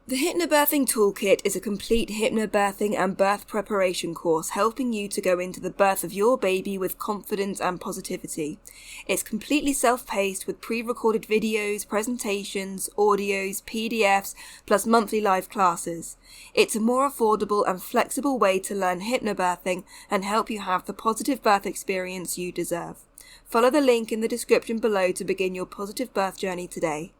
The Hypnobirthing Toolkit is a complete hypnobirthing and birth preparation course helping you to go into the birth of your baby with confidence and positivity. It's completely self-paced with pre-recorded videos, presentations, audios, PDFs, plus monthly live classes. It's a more affordable and flexible way to learn hypnobirthing and help you have the positive birth experience you deserve. Follow the link in the description below to begin your positive birth journey today.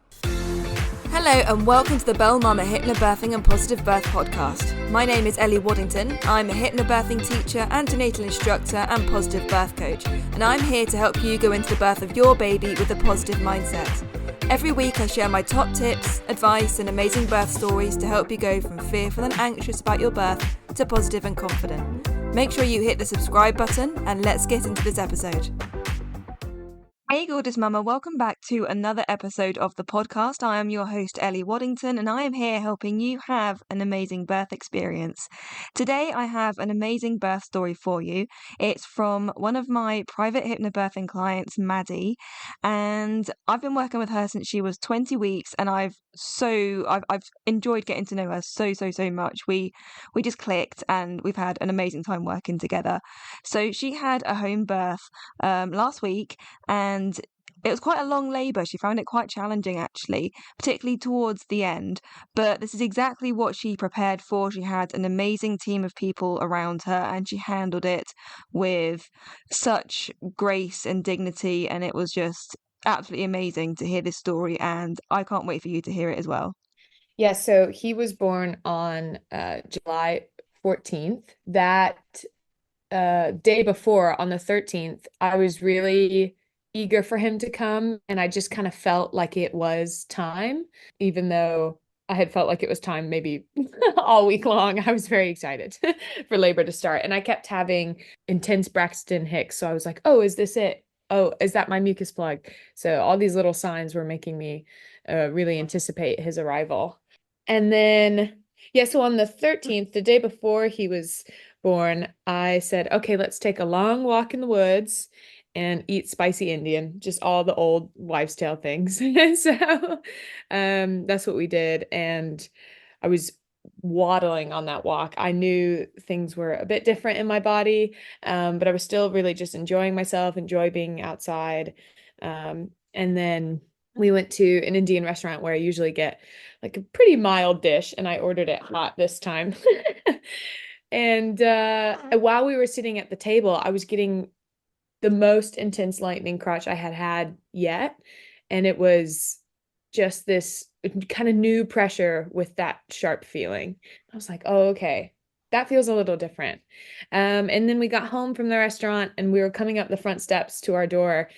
Hello and welcome to the Bell Mama Hypnobirthing and Positive Birth podcast. My name is Ellie Waddington. I'm a hypnobirthing teacher, antenatal instructor and positive birth coach, and I'm here to help you go into the birth of your baby with a positive mindset. Every week I share my top tips, advice and amazing birth stories to help you go from fearful and anxious about your birth to positive and confident. Make sure you hit the subscribe button and let's get into this episode. Hey gorgeous mama, welcome back to another episode of the podcast. I am your host Ellie Waddington and I am here helping you have an amazing birth experience. Today I have an amazing birth story for you. It's from one of my private hypnobirthing clients, Maddie, and I've been working with her since she was 20 weeks and I've enjoyed getting to know her so much. We just clicked and we've had an amazing time working together. So she had a home birth last week and it was quite a long labour. She found it quite challenging actually, particularly towards the end. But this is exactly what she prepared for. She had an amazing team of people around her and she handled it with such grace and dignity. And it was just absolutely amazing to hear this story. And I can't wait for you to hear it as well. Yeah, so he was born on July 14th. That day before, on the 13th, I was really eager for him to come, and I just kind of felt like it was time, even though I had felt like it was time maybe all week long. I was very excited for labor to start, and I kept having intense Braxton Hicks. So I was like, oh, is this it? Oh, is that my mucus plug? So all these little signs were making me really anticipate his arrival. And then, yeah, so on the 13th, the day before he was born, I said, okay, let's take a long walk in the woods and eat spicy Indian, just all the old wives' tale things. So that's what we did. And I was waddling on that walk. I knew things were a bit different in my body, but I was still really just enjoying myself, enjoy being outside. And then we went to an Indian restaurant where I usually get like a pretty mild dish, and I ordered it hot this time. And while we were sitting at the table, I was getting the most intense lightning crotch I had had yet. And it was just this kind of new pressure with that sharp feeling. I was like, oh, okay, that feels a little different. And then we got home from the restaurant and we were coming up the front steps to our door.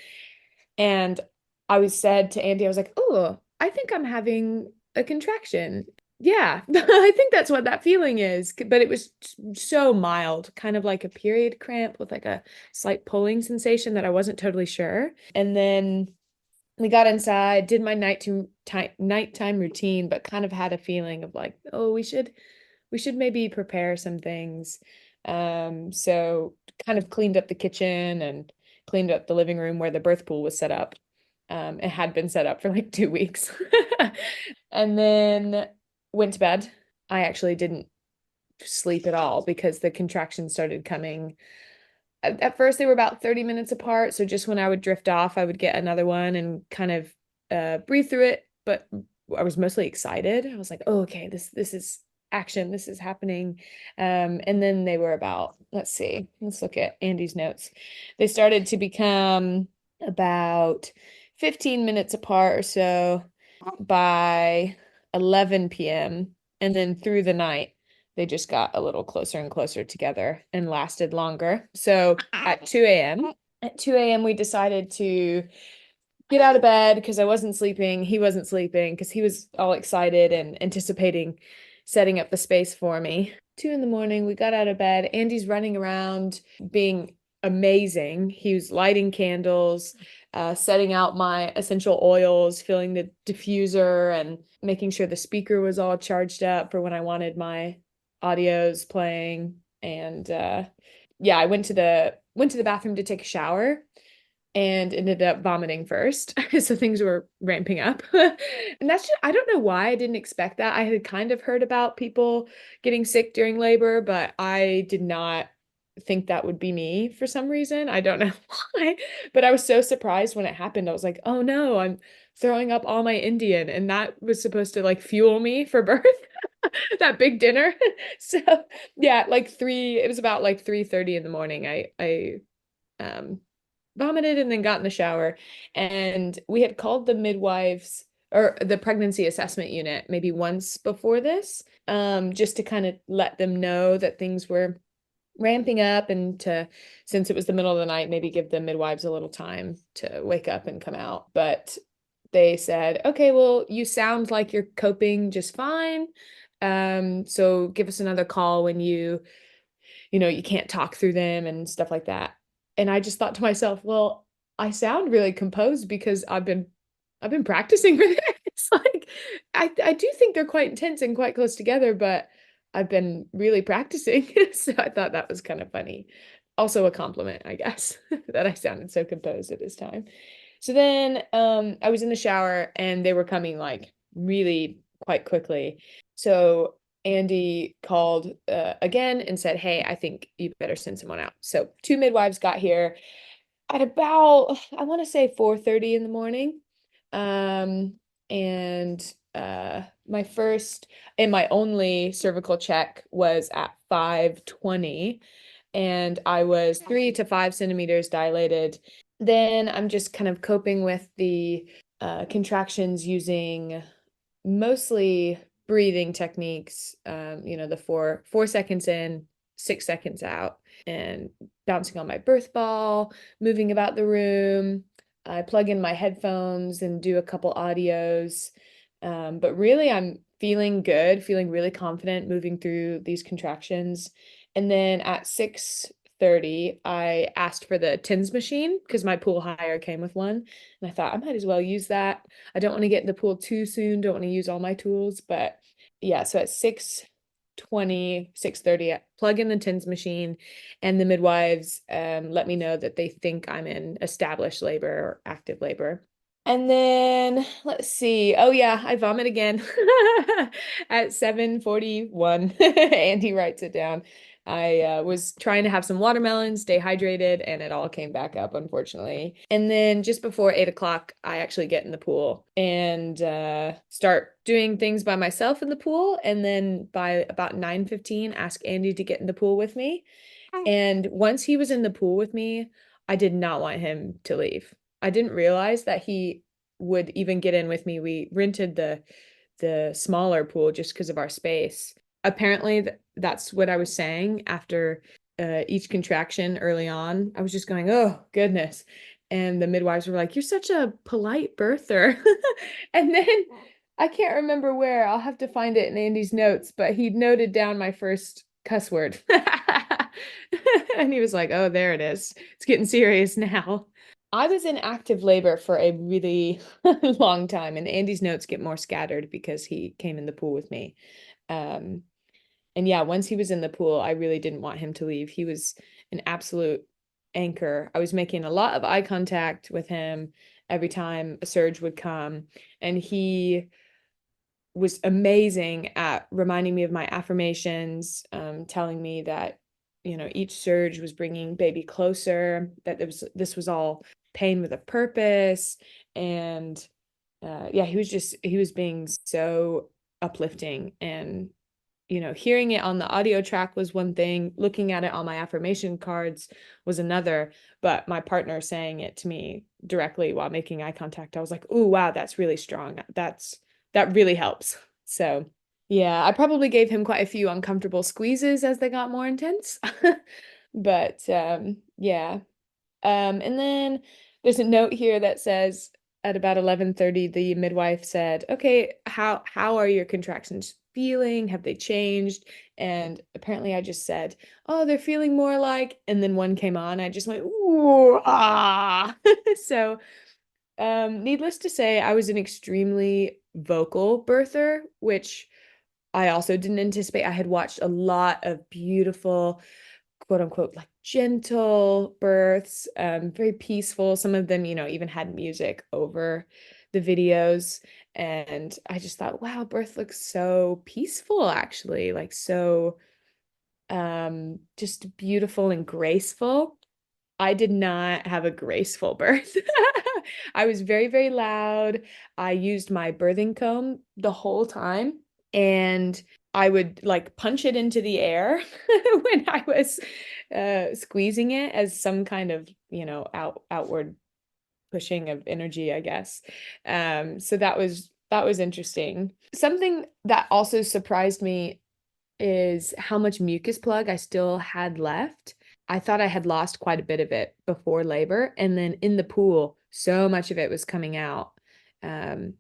And I was said to Andy, I was like, oh, I think I'm having a contraction. Yeah, I think that's what that feeling is. But it was so mild, kind of like a period cramp with like a slight pulling sensation that I wasn't totally sure. And then we got inside, did my nighttime routine, but kind of had a feeling of like, oh, we should maybe prepare some things. So kind of cleaned up the kitchen and cleaned up the living room where the birth pool was set up. It had been set up for like 2 weeks. And then went to bed. I actually didn't sleep at all because the contractions started coming. At first, they were about 30 minutes apart. So just when I would drift off, I would get another one and kind of breathe through it. But I was mostly excited. I was like, oh, okay, this is action. This is happening. And then they were about, let's look at Andy's notes. They started to become about 15 minutes apart or so by 11 p.m. And then through the night, they just got a little closer and closer together and lasted longer. So at 2 a.m., we decided to get out of bed because I wasn't sleeping. He wasn't sleeping because he was all excited and anticipating setting up the space for me. 2 in the morning, we got out of bed. Andy's running around being amazing. He was lighting candles, setting out my essential oils, filling the diffuser, and making sure the speaker was all charged up for when I wanted my audios playing. And yeah, I went to the bathroom to take a shower. and ended up vomiting first. So things were ramping up. And that's just, I don't know why I didn't expect that. I had kind of heard about people getting sick during labor, but I did not think that would be me for some reason. I don't know why, but I was so surprised when it happened. I was like, oh no, I'm throwing up all my Indian. And that was supposed to like fuel me for birth, that big dinner. So yeah, it was about like 3:30 in the morning. I um vomited and then got in the shower. And we had called the midwives or the pregnancy assessment unit maybe once before this, just to kind of let them know that things were ramping up and to, since it was the middle of the night, maybe give the midwives a little time to wake up and come out. But they said, okay, well, you sound like you're coping just fine. So give us another call when you can't talk through them and stuff like that. And I just thought to myself, well, I sound really composed because I've been practicing for this. Like I do think they're quite intense and quite close together, but I've been really practicing. So I thought that was kind of funny. Also a compliment, I guess, that I sounded so composed at this time. So then I was in the shower and they were coming like really quite quickly. So Andy called again and said, hey, I think you better send someone out. So two midwives got here at about, I want to say 4:30 in the morning. Um, and my first and my only cervical check was at 5:20, and I was 3 to 5 centimeters dilated. Then I'm just kind of coping with the contractions using mostly breathing techniques, the 4 seconds in, 6 seconds out, and bouncing on my birth ball, moving about the room. I plug in my headphones and do a couple audios. But really, I'm feeling good, feeling really confident moving through these contractions. And then at 6:30, I asked for the TENS machine because my pool hire came with one. And I thought I might as well use that. I don't want to get in the pool too soon, don't want to use all my tools. But yeah, so at 6:20, 6:30, I plug in the TENS machine, and the midwives let me know that they think I'm in established labor or active labor. And then let's see. Oh yeah, I vomit again at 7:41. And he writes it down. I was trying to have some watermelon, stay hydrated, and it all came back up, unfortunately. And then just before 8 o'clock, I actually get in the pool and start doing things by myself in the pool. And then by about 9:15, ask Andy to get in the pool with me. And once he was in the pool with me, I did not want him to leave. I didn't realize that he would even get in with me. We rented the smaller pool just because of our space. Apparently, that's what I was saying after each contraction early on. I was just going, oh, goodness. And the midwives were like, you're such a polite birther. And then I can't remember where. I'll have to find it in Andy's notes, but he noted down my first cuss word. And he was like, oh, there it is. It's getting serious now. I was in active labor for a really long time, and Andy's notes get more scattered because he came in the pool with me. Um, and yeah, once he was in the pool, I really didn't want him to leave. He was an absolute anchor. I was making a lot of eye contact with him every time a surge would come, and he was amazing at reminding me of my affirmations, telling me that, each surge was bringing baby closer, that this was all pain with a purpose. And yeah, he was being so uplifting. And, hearing it on the audio track was one thing, looking at it on my affirmation cards was another, but my partner saying it to me directly while making eye contact, I was like, oh, wow, that's really strong. That really helps. So, yeah, I probably gave him quite a few uncomfortable squeezes as they got more intense. But yeah. And then there's a note here that says at about 11:30, the midwife said, okay, how are your contractions feeling? Have they changed? And apparently I just said, oh, they're feeling more like, and then one came on. I just went, ooh, ah. So needless to say, I was an extremely vocal birther, which I also didn't anticipate. I had watched a lot of beautiful, quote unquote like gentle births, very peaceful. Some of them, even had music over the videos. And I just thought, wow, birth looks so peaceful, actually, like so just beautiful and graceful. I did not have a graceful birth. I was very, very loud. I used my birthing comb the whole time, and I would like punch it into the air when I was squeezing it as some kind of, outward pushing of energy, I guess. So that was interesting. Something that also surprised me is how much mucus plug I still had left. I thought I had lost quite a bit of it before labor, and then in the pool, so much of it was coming out. Um,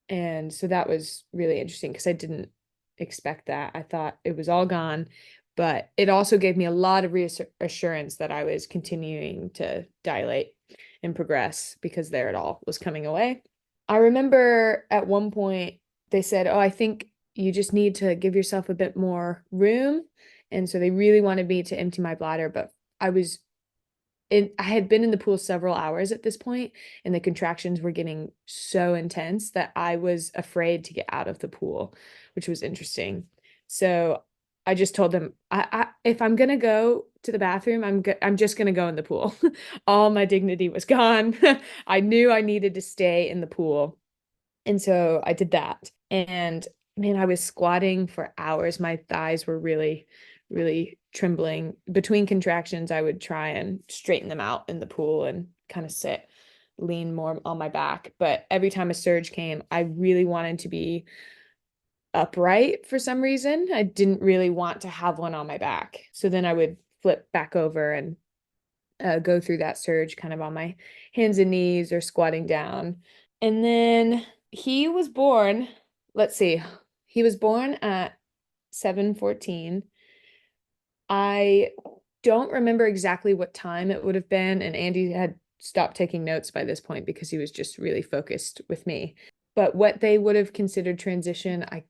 and so that was really interesting because I didn't expect that. I thought it was all gone, but it also gave me a lot of reassurance that I was continuing to dilate and progress because there it all was coming away. I remember at one point they said, "Oh, I think you just need to give yourself a bit more room." And so they really wanted me to empty my bladder, but I was I had been in the pool several hours at this point, and the contractions were getting so intense that I was afraid to get out of the pool, which was interesting. So I just told them, if I'm gonna go to the bathroom, I'm just gonna go in the pool. All my dignity was gone. I knew I needed to stay in the pool. And so I did that. And man, I was squatting for hours. My thighs were really, really trembling. Between contractions, I would try and straighten them out in the pool and kind of sit, lean more on my back. But every time a surge came, I really wanted to be upright for some reason. I didn't really want to have one on my back. So then I would flip back over and go through that surge kind of on my hands and knees or squatting down. And then he was born, let's see, he was born at 7:14. I don't remember exactly what time it would have been, and Andy had stopped taking notes by this point because he was just really focused with me. But what they would have considered transition, I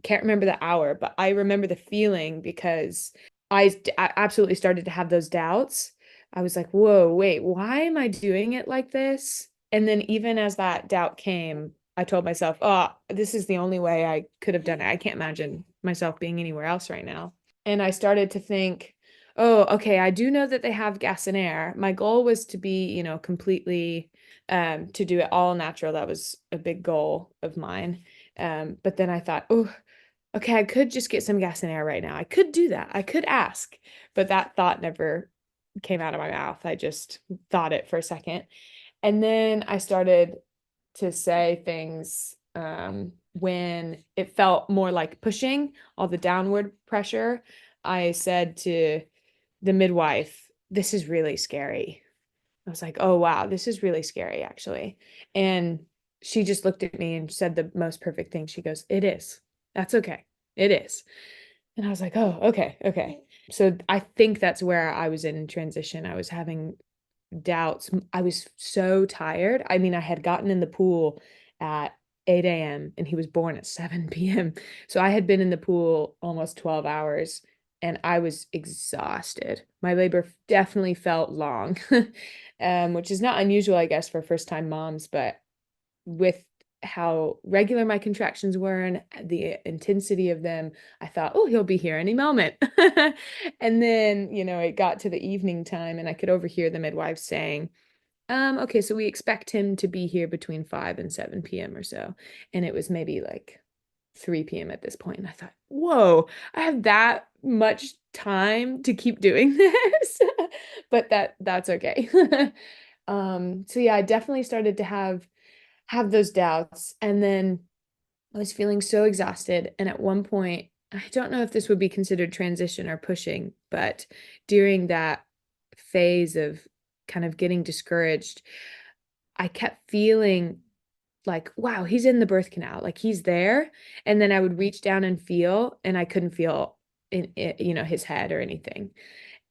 can't remember the hour, but I remember the feeling because I absolutely started to have those doubts. I was like, whoa, wait, why am I doing it like this? And then even as that doubt came, I told myself, oh, this is the only way I could have done it. I can't imagine myself being anywhere else right now. And I started to think, oh, okay, I do know that they have gas and air. My goal was to be, completely to do it all natural. That was a big goal of mine. But then I thought, oh, okay, I could just get some gas and air right now. I could do that. I could ask, but that thought never came out of my mouth. I just thought it for a second. And then I started to say things when it felt more like pushing, all the downward pressure. I said to the midwife, this is really scary. I was like, oh, wow, this is really scary, actually. And she just looked at me and said the most perfect thing. She goes, it is. That's okay. It is. And I was like, oh, okay, okay. So I think that's where I was in transition. I was having doubts. I was so tired. I mean, I had gotten in the pool at 8 a.m. and he was born at 7 p.m. So I had been in the pool almost 12 hours and I was exhausted. My labor definitely felt long, which is not unusual, I guess, for first time moms, but with how regular my contractions were and the intensity of them, I thought, oh, he'll be here any moment. And then, it got to the evening time and I could overhear the midwife saying, okay, so we expect him to be here between 5 and 7 p.m. or so. And it was maybe like 3 p.m. at this point. And I thought, whoa, I have that much time to keep doing this. But that's okay. So yeah, I definitely started to have those doubts. And then I was feeling so exhausted. And at one point, I don't know if this would be considered transition or pushing, but during that phase of kind of getting discouraged, I kept feeling like, wow, he's in the birth canal, like he's there. And then I would reach down and feel, and I couldn't feel his head or anything.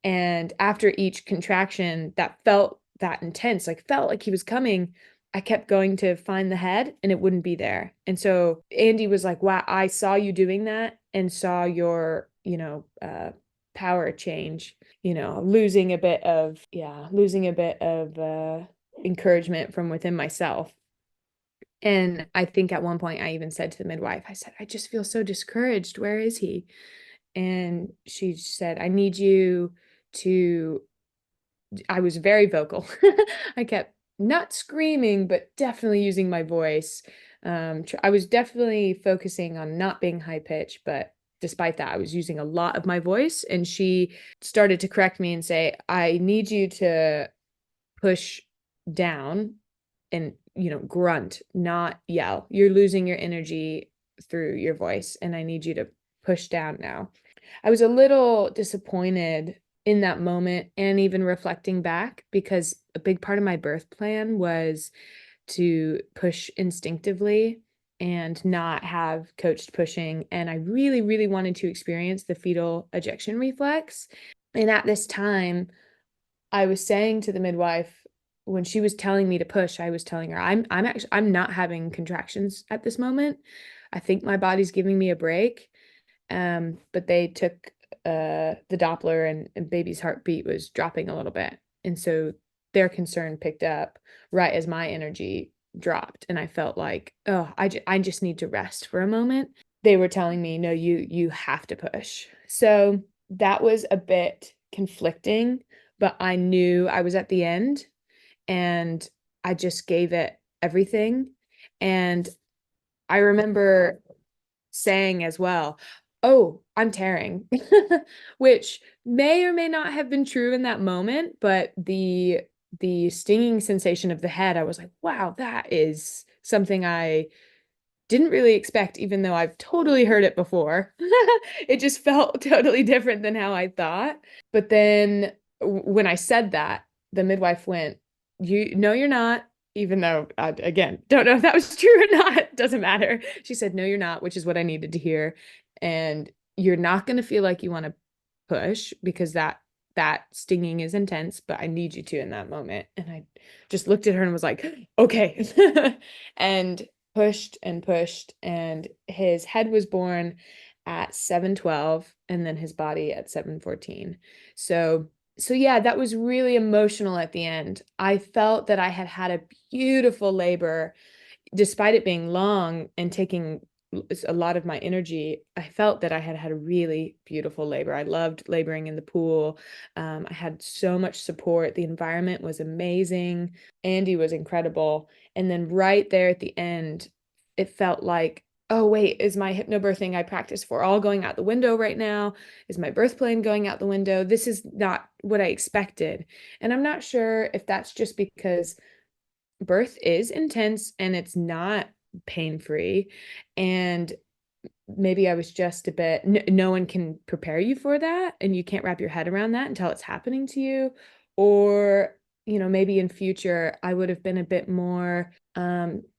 And after each contraction that felt that intense, like felt like he was coming, I kept going to find the head and it wouldn't be there. And so Andy was like, wow, I saw you doing that and saw your, power change, losing a bit of encouragement from within myself. And I think at one point I even said to the midwife, I said, I just feel so discouraged. Where is he? And she said, I need you to, I was very vocal. I kept not screaming, but definitely using my voice. I was definitely focusing on not being high pitched, but despite that, I was using a lot of my voice. And she started to correct me and say, I need you to push down and, grunt, not yell. You're losing your energy through your voice, and I need you to push down now. I was a little disappointed in that moment, and even reflecting back, because a big part of my birth plan was to push instinctively and not have coached pushing. And I really, really wanted to experience the fetal ejection reflex. And at this time, I was saying to the midwife, when she was telling me to push, I was telling her, I'm not having contractions at this moment. I think my body's giving me a break. But they took the Doppler, and baby's heartbeat was dropping a little bit. And so their concern picked up right as my energy dropped. And I felt like, oh, I just need to rest for a moment. They were telling me, no, you have to push. So that was a bit conflicting, but I knew I was at the end, and I just gave it everything. And I remember saying as well, oh, I'm tearing, which may or may not have been true in that moment, but the stinging sensation of the head, I was like, wow, that is something I didn't really expect, even though I've totally heard it before. It just felt totally different than how I thought. But then when I said that, the midwife went, "You no, you're not." Even though, again, don't know if that was true or not. Doesn't matter. She said, "No, you're not," which is what I needed to hear. And you're not going to feel like you want to push, because that stinging is intense, but I need you to in that moment. And I just looked at her and was like, okay. And pushed and pushed, and his head was born at 7:12, and then his body at 7:14. So yeah, that was really emotional at the end. I felt that I had had a beautiful labor, despite it being long and taking a lot of my energy. I felt that I had had a really beautiful labor. I loved laboring in the pool. I had so much support. The environment was amazing. Andy was incredible. And then right there at the end, it felt like, oh, wait, is my hypnobirthing I practiced for all going out the window right now? Is my birth plan going out the window? This is not what I expected. And I'm not sure if that's just because birth is intense and it's not pain-free, and maybe I was just a bit, no one can prepare you for that, and you can't wrap your head around that until it's happening to you. Or maybe in future I would have been a bit more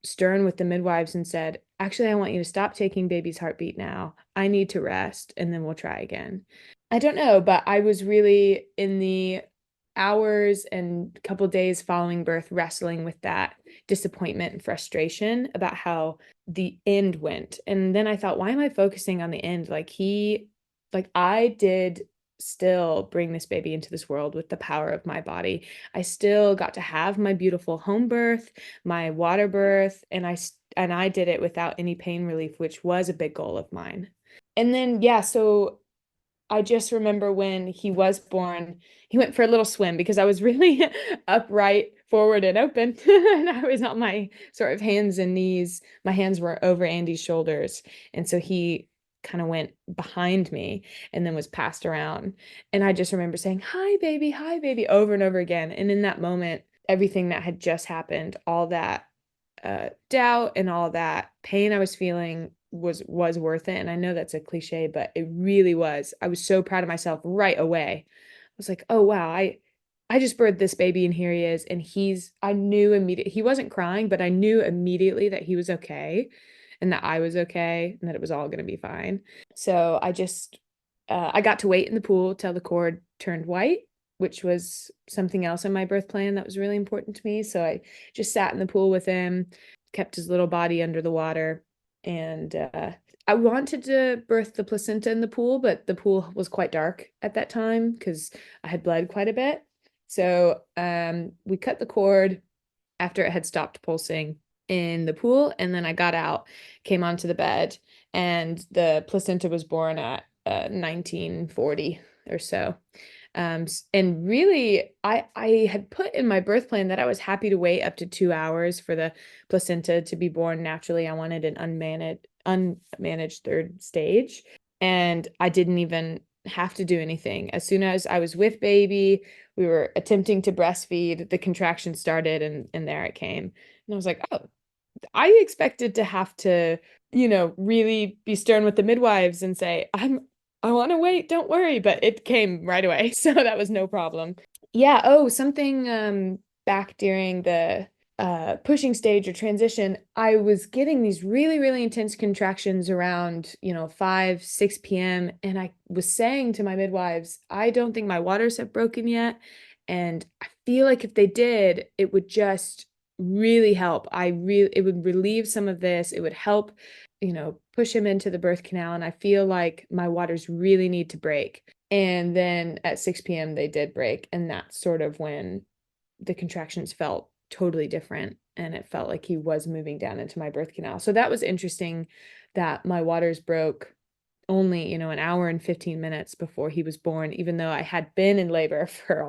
stern with the midwives and said, actually, I want you to stop taking baby's heartbeat now. I need to rest, and then we'll try again. I don't know, but I was really, in the hours and couple days following birth, wrestling with that disappointment and frustration about how the end went. And then I thought, why am I focusing on the end? I did still bring this baby into this world with the power of my body. I still got to have my beautiful home birth, my water birth, and I did it without any pain relief, which was a big goal of mine. And then, yeah, so I just remember when he was born, he went for a little swim because I was really upright, forward, and open. And I was on my sort of hands and knees. My hands were over Andy's shoulders. And so he kind of went behind me and then was passed around. And I just remember saying, hi, baby, over and over again. And in that moment, everything that had just happened, all that doubt and all that pain I was feeling was worth it. And I know that's a cliche, but it really was. I was so proud of myself right away. I was like, oh wow, I just birthed this baby, and here he is. And I knew immediately, he wasn't crying, but I knew immediately that he was okay, and that I was okay, and that it was all going to be fine. So I got to wait in the pool till the cord turned white, which was something else in my birth plan that was really important to me. So I just sat in the pool with him, kept his little body under the water, and I wanted to birth the placenta in the pool, but the pool was quite dark at that time because I had bled quite a bit. So we cut the cord after it had stopped pulsing in the pool, and then I got out, came onto the bed, and the placenta was born at 1940 or so. And really, I had put in my birth plan that I was happy to wait up to 2 hours for the placenta to be born naturally. I wanted an unmanaged third stage, and I didn't even have to do anything. As soon as I was with baby, we were attempting to breastfeed, the contraction started, and there it came. And I was like, oh, I expected to have to, really be stern with the midwives and say, I want to wait, don't worry, but it came right away. So that was no problem. Yeah, oh, something back during the pushing stage or transition, I was getting these really, really intense contractions around, 5, 6 p.m. And I was saying to my midwives, I don't think my waters have broken yet. And I feel like if they did, it would just really help. It would relieve some of this. It would help, push him into the birth canal. And I feel like my waters really need to break. And then at 6 p.m. they did break. And that's sort of when the contractions felt totally different. And it felt like he was moving down into my birth canal. So that was interesting that my waters broke only, an hour and 15 minutes before he was born, even though I had been in labor for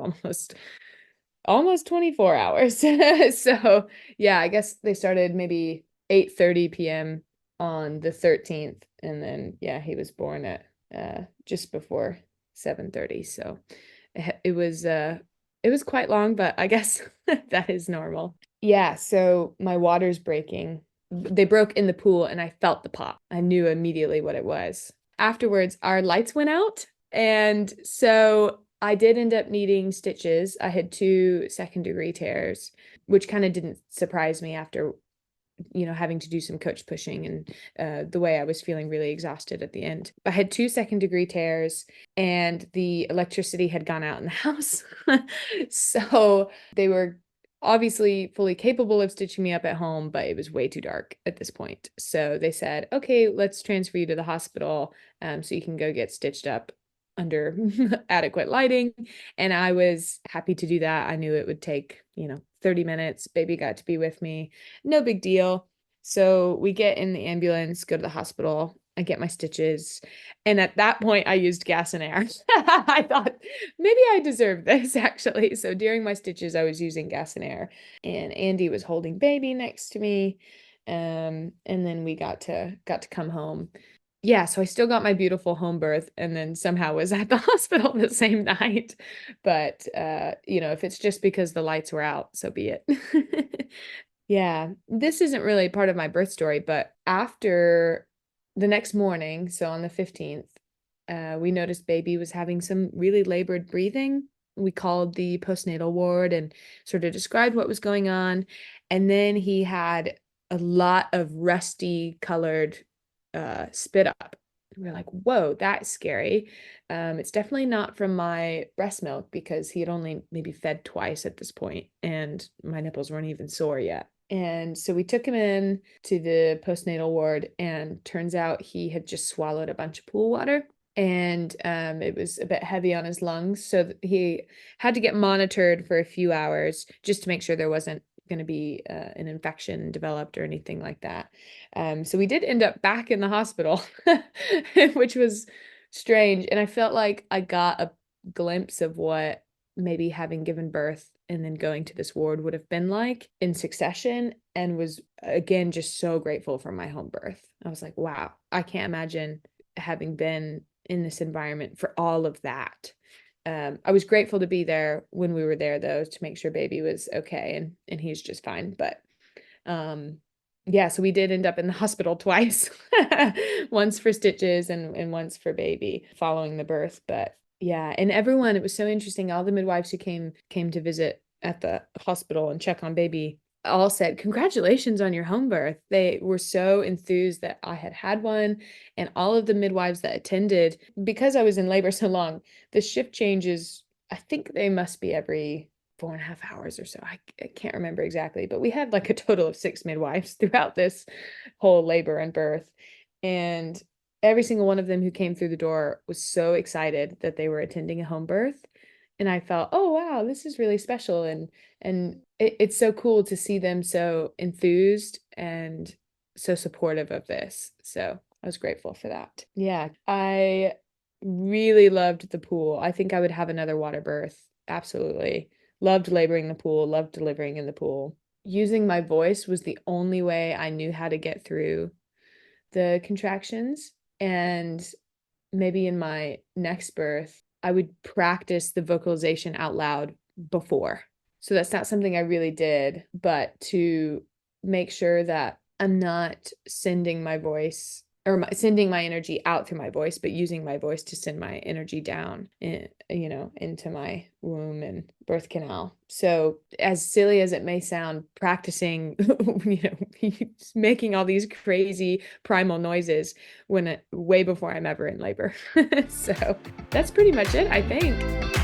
almost 24 hours. So yeah, I guess they started maybe 8:30 p.m. on the 13th. And then, yeah, he was born at just before 7:30. So it was quite long, but I guess that is normal. Yeah, so my water's breaking. They broke in the pool and I felt the pop. I knew immediately what it was. Afterwards, our lights went out. And so I did end up needing stitches. I had 2 second-degree tears, which kind of didn't surprise me after, having to do some coach pushing and the way I was feeling really exhausted at the end. I had 2 second-degree tears and the electricity had gone out in the house. So they were obviously fully capable of stitching me up at home, but it was way too dark at this point. So they said, okay, let's transfer you to the hospital so you can go get stitched up under adequate lighting. And I was happy to do that. I knew it would take, 30 minutes. Baby got to be with me. No big deal. So we get in the ambulance, go to the hospital. I get my stitches. And at that point, I used gas and air. I thought maybe I deserve this actually. So during my stitches, I was using gas and air. And Andy was holding baby next to me. And then we got to come home. Yeah, so I still got my beautiful home birth and then somehow was at the hospital the same night. But if it's just because the lights were out, so be it. Yeah, this isn't really part of my birth story, but after the next morning, so on the 15th, we noticed baby was having some really labored breathing. We called the postnatal ward and sort of described what was going on. And then he had a lot of rusty colored spit up. And we're like, whoa, that's scary. It's definitely not from my breast milk because he had only maybe fed twice at this point, and my nipples weren't even sore yet. And so we took him in to the postnatal ward, and turns out he had just swallowed a bunch of pool water. And it was a bit heavy on his lungs. So he had to get monitored for a few hours just to make sure there wasn't going to be an infection developed or anything like that. So we did end up back in the hospital, which was strange. And I felt like I got a glimpse of what maybe having given birth and then going to this ward would have been like in succession, and was again just so grateful for my home birth. I was like, wow, I can't imagine having been in this environment for all of that. I was grateful to be there when we were there though, to make sure baby was okay, and he's just fine. But yeah, so we did end up in the hospital twice, once for stitches and once for baby following the birth. But yeah, and everyone, it was so interesting. All the midwives who came to visit at the hospital and check on baby all said, congratulations on your home birth. They were so enthused that I had had one. And all of the midwives that attended, because I was in labor so long, the shift changes, I think they must be every 4.5 hours or so. I can't remember exactly, but we had like a total of 6 midwives throughout this whole labor and birth. And every single one of them who came through the door was so excited that they were attending a home birth. And I felt, oh wow, this is really special. And it's so cool to see them so enthused and so supportive of this. So I was grateful for that. Yeah, I really loved the pool. I think I would have another water birth. Absolutely. Loved laboring in the pool, loved delivering in the pool. Using my voice was the only way I knew how to get through the contractions. And maybe in my next birth, I would practice the vocalization out loud before. So that's not something I really did, but to make sure that I'm not sending my voice or sending my energy out through my voice, but using my voice to send my energy down, into my womb and birth canal. So as silly as it may sound, practicing, making all these crazy primal noises way before I'm ever in labor. So that's pretty much it, I think.